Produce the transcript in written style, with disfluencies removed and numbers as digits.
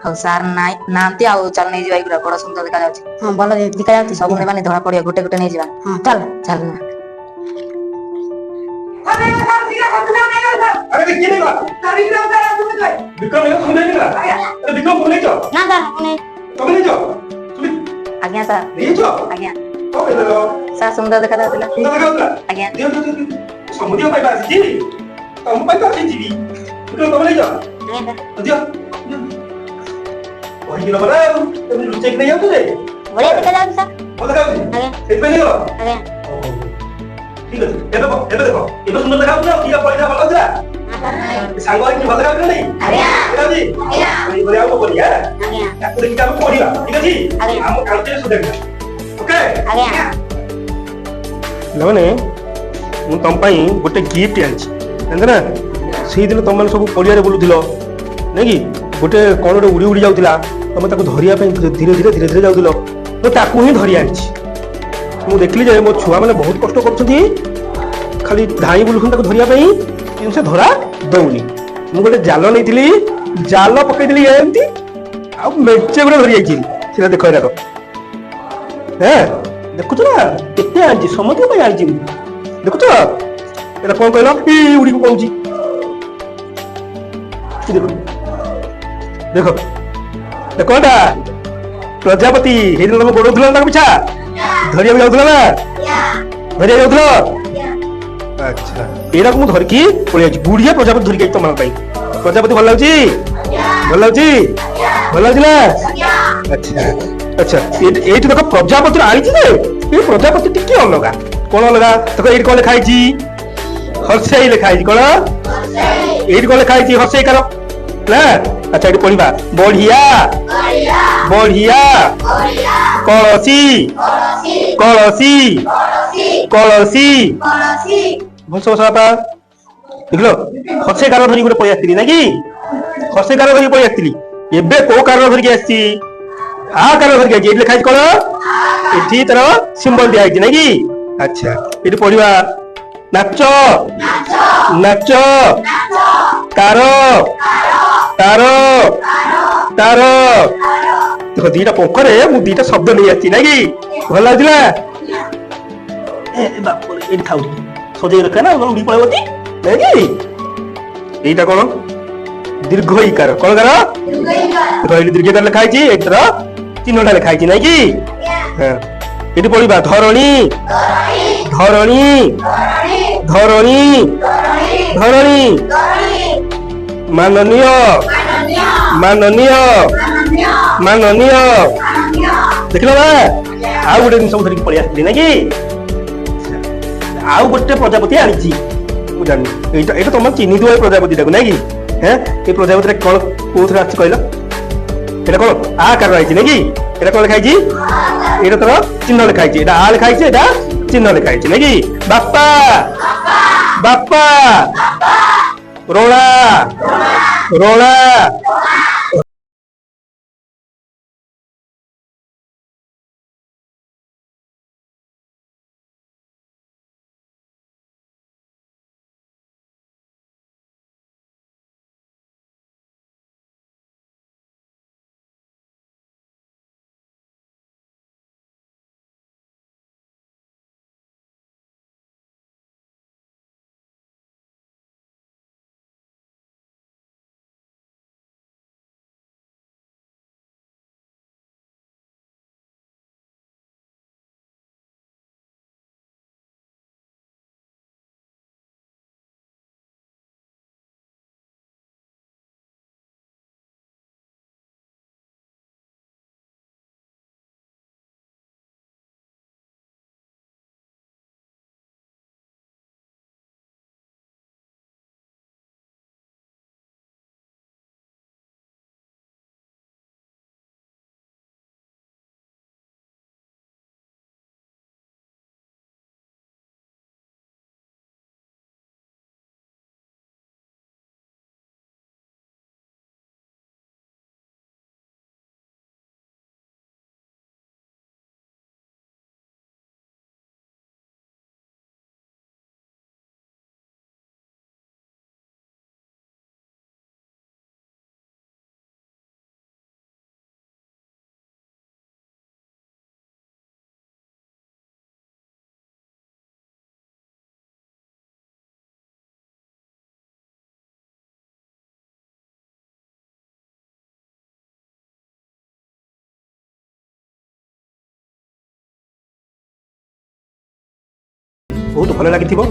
ଆଉ ସାର୍ ନାହାନ୍ତି ଆଉ ଚାଲ ନେଇଯିବା ଏଗୁଡ଼ା ବଡ ସୁନ୍ଦର ଦେଖାଯାଉଛି। ହଁ ଭଲ ଦେଖାଯାଉଛି ସବୁ ନେବାନି ଧରା ପଡିବ ଗୋଟେ ଗୋଟେ ନେଇଯିବା। ହଁ ଚାଲ। ଚାଲ ନା। ନା ସାର୍ ମୁଁ ଆଜ୍ଞା ସାର୍ ଆଜ୍ଞା ସାର୍ ସୁନ୍ଦର ଦେଖାଯାଉଥିଲା। ଆଜ୍ଞା ସମୁଦ୍ର ପାଇବା ଆସିଛି ତମ ପାଇଁ ତ ଆସିଛି ତମେ ନେଇଛ ନେଇ କହିକି ନବ ନା ଆଉ ତମେ ଲୁଚେଇକି ନେଇ ଯାଉଛ ଯେ ବଢିଆ ଦେଖାଯାଉଛି ସାର୍। ଭଲ ଦେଖାଯାଉଛି ଆଜ୍ଞା ସେଇଥିପାଇଁ ନେଇଗଲ। ଆଜ୍ଞା ଠିକ ଅଛି ଏବେ ଦେଖ ଏବେ ସୁନ୍ଦର ଦେଖାଯାଉଛି ନା କିଏ ପଇସା ଭଲ ଅଛି ନା ସାଙ୍ଗ ହେଇକି ଭଲ ଦେଖାଯାଉଛି ନା ନାଇଁ ଏଇଭଳି ଆଉ ହବନି ଆଜ୍ଞା ତାକୁ ଦେଖିକି ଆମେ ପଢିବା ଠିକ ଅଛି ଆମ କାଉଣ୍ଟରେ ସୁଧାରିବା ଓକେ। ଆଜ୍ଞା ପିଲାମାନେ ମୁଁ ତମ ପାଇଁ ଗୋଟେ ଗିଫ୍ଟ ଆଣିଛି ଜାଣିଛ ନା। ସେଇଦିନ ତମମାନେ ସବୁ ପଡ଼ିଆରେ ବୁଲୁଥିଲ ନାଇଁ କି ଗୋଟେ କ'ଣ ଗୋଟେ ଉଡ଼ି ଉଡ଼ି ଯାଉଥିଲା ତମେ ତାକୁ ଧରିବା ପାଇଁ ଧୀରେ ଧୀରେ ଯାଉଥିଲ ମୁଁ ତାକୁ ହିଁ ଧରି ଆଣିଛି। ମୁଁ ଦେଖିଲି ଯେ ମୋ ଛୁଆମାନେ ବହୁତ କଷ୍ଟ କରୁଛନ୍ତି ଖାଲି ଧାଇଁ ବୁଲୁଛନ୍ତି ତାକୁ ଧରିବା ପାଇଁ କିନ୍ତୁ ସେ ଧରା ଦଉନି। ମୁଁ ଗୋଟେ ଜାଲ ନେଇଥିଲି ଜାଲ ପକେଇଥିଲି ଏମିତି ଆଉ ମେଞ୍ଚେ ଗୁଡେ ଧରି ଯାଇଛି ସେଟା ଦେଖ ଏରାକ ହେଁ ଦେଖୁଛ ନା କେତେ ଆଣିଛି ସମସ୍ତଙ୍କ ପାଇଁ ଆଣିଛି ଦେଖୁଛ ଏଟା କ'ଣ କହିଲ ଉଡ଼ିକି ପଳଉଛି ଦେଖ ଦେଖ କଣଟା ପ୍ରଜାପତି ହେଇଦିନ ତମେ ଗୋଡଉଥିଲ ନା ତାଙ୍କ ପିଛା ଧରିବାକୁ ଯାଉଥିଲ ନା ଧରିବାକୁ ଯାଉଥିଲ। ଆଚ୍ଛା ଏଇଟାକୁ ମୁଁ ଧରିକି ପଳେଇ ଯାଇଛି ବୁଢିଆ ପ୍ରଜାପତି ଧରିକି ଯାଇଛି ତମମାନଙ୍କ ପାଇଁ। ପ୍ରଜାପତି ଭଲ ଲାଗୁଛି ଭଲ ଲାଗୁଛି ଭଲ ଲାଗୁଛି ନା। ଆଚ୍ଛା ଆଚ୍ଛା ଏଇଠି ଦେଖ ପ୍ରଜାପତିର ଆଣିଛି ଯେ ଏଇ ପ୍ରଜାପତି ଟିକେ ଅଲଗା। କ'ଣ ଅଲଗା ଦେଖ ଏଇଠି କ'ଣ ଲେଖା ହେଇଛି ହର୍ଷେଇ ଲେଖା ହେଇଛି। କ'ଣ ଏଇଠି କ'ଣ ଲେଖା ହେଇଛି ହର୍ଷେଇ କାର ନା। ଆଚ୍ଛା ଏଠି ପଢିବା ବଢିଆ ବଢିଆ କଳସୀ କଳସୀ କଳସୀ ଭଲସେ ବସ ବାପା ଦେଖିଲ ହର୍ଷେଇ କାର ଧରିକି ଗୋଟେ ପଳେଇ ଆସିଥିଲି ନାଇଁ କି ହର୍ଷେଇ କାର ଧରିକି ପଳେଇ ଆସିଥିଲି। ଏବେ କୋଉ କାର ଧରିକି ଆସିଛି ଆ କାର ଧରିକି ଆସିଛି। ଏଠି ଲେଖା ହେଇଛି କ'ଣ ଏଠି ତାର ସିମ୍ବଲ ଦିଆ ହେଇଛି ନାଇଁ କି। ଆଚ୍ଛା ଏଠି ପଢିବା ନାଚ ନାଚ ତାର ତାର ତାର ଦେଖ ଦିଟା ପଙ୍କରେ ମୁଁ ଦିଟା ଶବ୍ଦ ନେଇ ଆସିଛି ନାଇଁ କି ଭଲ ଲାଗୁଥିଲା। ଏଇଠି ଥାଉ ସଜେଇ ରଖା ନା ଉଡି ପଳେଇବତି ନାଇଁ କି। ଏଇଟା କ'ଣ ଦୀର୍ଘ ଇକାର କ'ଣ କାର କହିଲି ଦୀର୍ଘ କାର ଲେଖା ହେଇଛି ଏଇଟାର ଚିହ୍ନଟା ଲେଖା ହେଇଛି ନାଇଁ କି। ଏଠି ପଢିବା ଧରଣୀ ଧରଣୀ ଧରଣୀ ଧରଣୀ ମାନନୀୟ ମାନନୀୟ ମାନନୀୟ ଦେଖିଲ ନା। ଆଉ ଗୋଟେ ଜିନିଷ ମୁଁ ଧରିକି ପଳେଇ ଆସିଥିଲି ନାଇଁ କି ଆଉ ଗୋଟେ ପ୍ରଜାପତି ଆଣିଛି ମୁଁ ଜାଣିନି। ଏଇଟା ଏଇଟା ତମେ ଚିହ୍ନିଥିବ ଏଇ ପ୍ରଜାପତିଟାକୁ ନାଇଁ କି ଏଇ ପ୍ରଜାପତିଟା କ'ଣ କୋଉଥିରେ ଆସିଛି କହିଲ এটা কোন আ কার আইছি নাকি এটা কোন লেখা আইছি এটা তোর চিহ্ন লেখা আইছি এটা আ লেখা আইছি এটা চিহ্ন লেখা আইছি নাকি বাপ্পা বাপ্পা রোলা রোলা ବହୁତ ଭଲ ଲାଗିଥିବ।